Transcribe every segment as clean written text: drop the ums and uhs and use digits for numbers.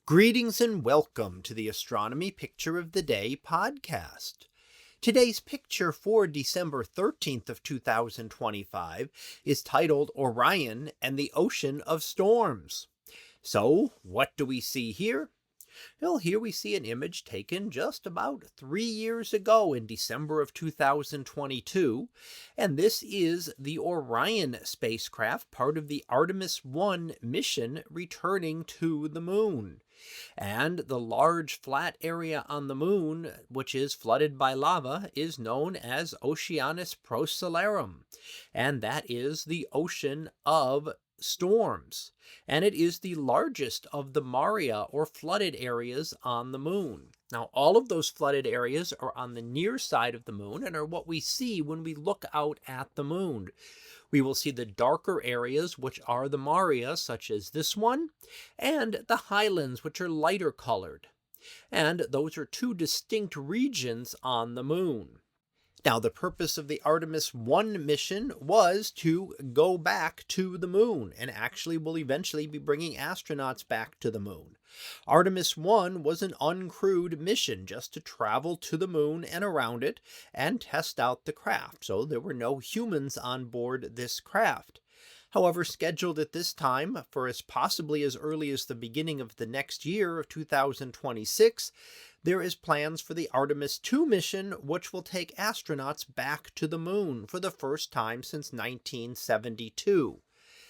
Greetings and welcome to the Astronomy Picture of the Day podcast. Today's picture for December 13th of 2025 is titled Orion and the Ocean of Storms. So, what do we see here? Well, here we see an image taken just about 3 years ago in December of 2022, and this is the Orion spacecraft, part of the Artemis I mission returning to the moon. And the large flat area on the moon, which is flooded by lava, is known as Oceanus Procellarum, and that is the ocean of storms, and it is the largest of the maria or flooded areas on the moon. Now, all of those flooded areas are on the near side of the moon and are what we see when we look out at the moon. We will see the darker areas, which are the maria, such as this one, and the highlands, which are lighter colored. And those are two distinct regions on the moon. Now, the purpose of the Artemis I mission was to go back to the moon, and actually will eventually be bringing astronauts back to the moon. Artemis I was an uncrewed mission just to travel to the moon and around it and test out the craft, so there were no humans on board this craft. However, scheduled at this time for possibly as early as the beginning of the next year of 2026, there is plans for the Artemis II mission, which will take astronauts back to the moon for the first time since 1972.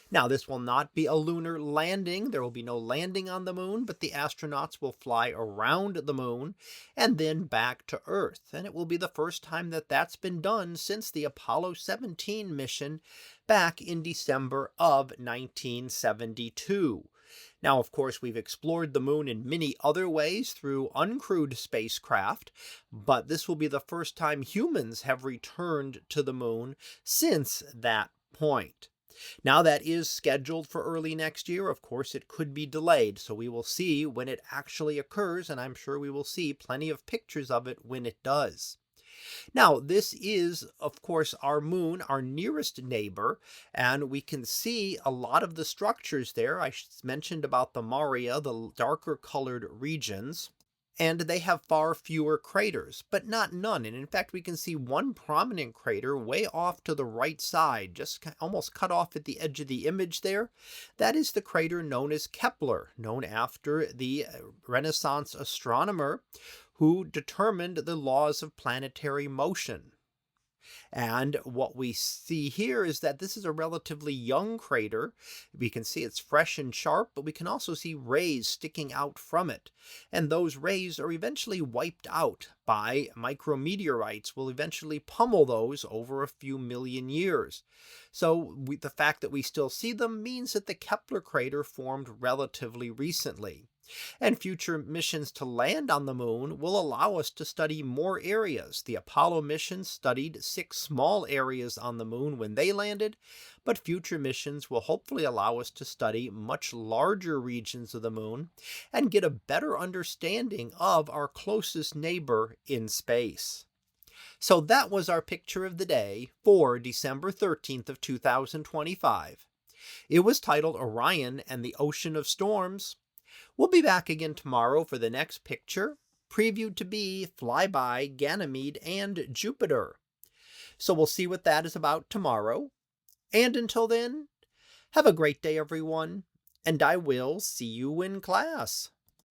Now, this will not be a lunar landing. There will be no landing on the moon, but the astronauts will fly around the moon and then back to Earth. And it will be the first time that that's been done since the Apollo 17 mission back in December of 1972. Now, of course, we've explored the moon in many other ways through uncrewed spacecraft, but this will be the first time humans have returned to the moon since that point. Now, that is scheduled for early next year. Of course, it could be delayed, so we will see when it actually occurs, and I'm sure we will see plenty of pictures of it when it does. Now, this is, of course, our moon, our nearest neighbor, and we can see a lot of the structures there. I mentioned about the maria, the darker colored regions. And they have far fewer craters, but not none. And in fact, we can see one prominent crater way off to the right side, just almost cut off at the edge of the image there. That is the crater known as Kepler, known after the Renaissance astronomer who determined the laws of planetary motion. And what we see here is that this is a relatively young crater. We can see it's fresh and sharp, but we can also see rays sticking out from it. And those rays are eventually wiped out by micrometeorites. Will eventually pummel those over a few million years. So the fact that we still see them means that the Kepler crater formed relatively recently. And future missions to land on the moon will allow us to study more areas. The Apollo mission studied 6 small areas on the moon when they landed, but future missions will hopefully allow us to study much larger regions of the moon and get a better understanding of our closest neighbor in space. So that was our picture of the day for December 13th of 2025. It was titled Orion and the Ocean of Storms. We'll be back again tomorrow for the next picture, previewed to be Flyby, Ganymede, and Jupiter. So we'll see what that is about tomorrow. And until then, have a great day, everyone, and I will see you in class.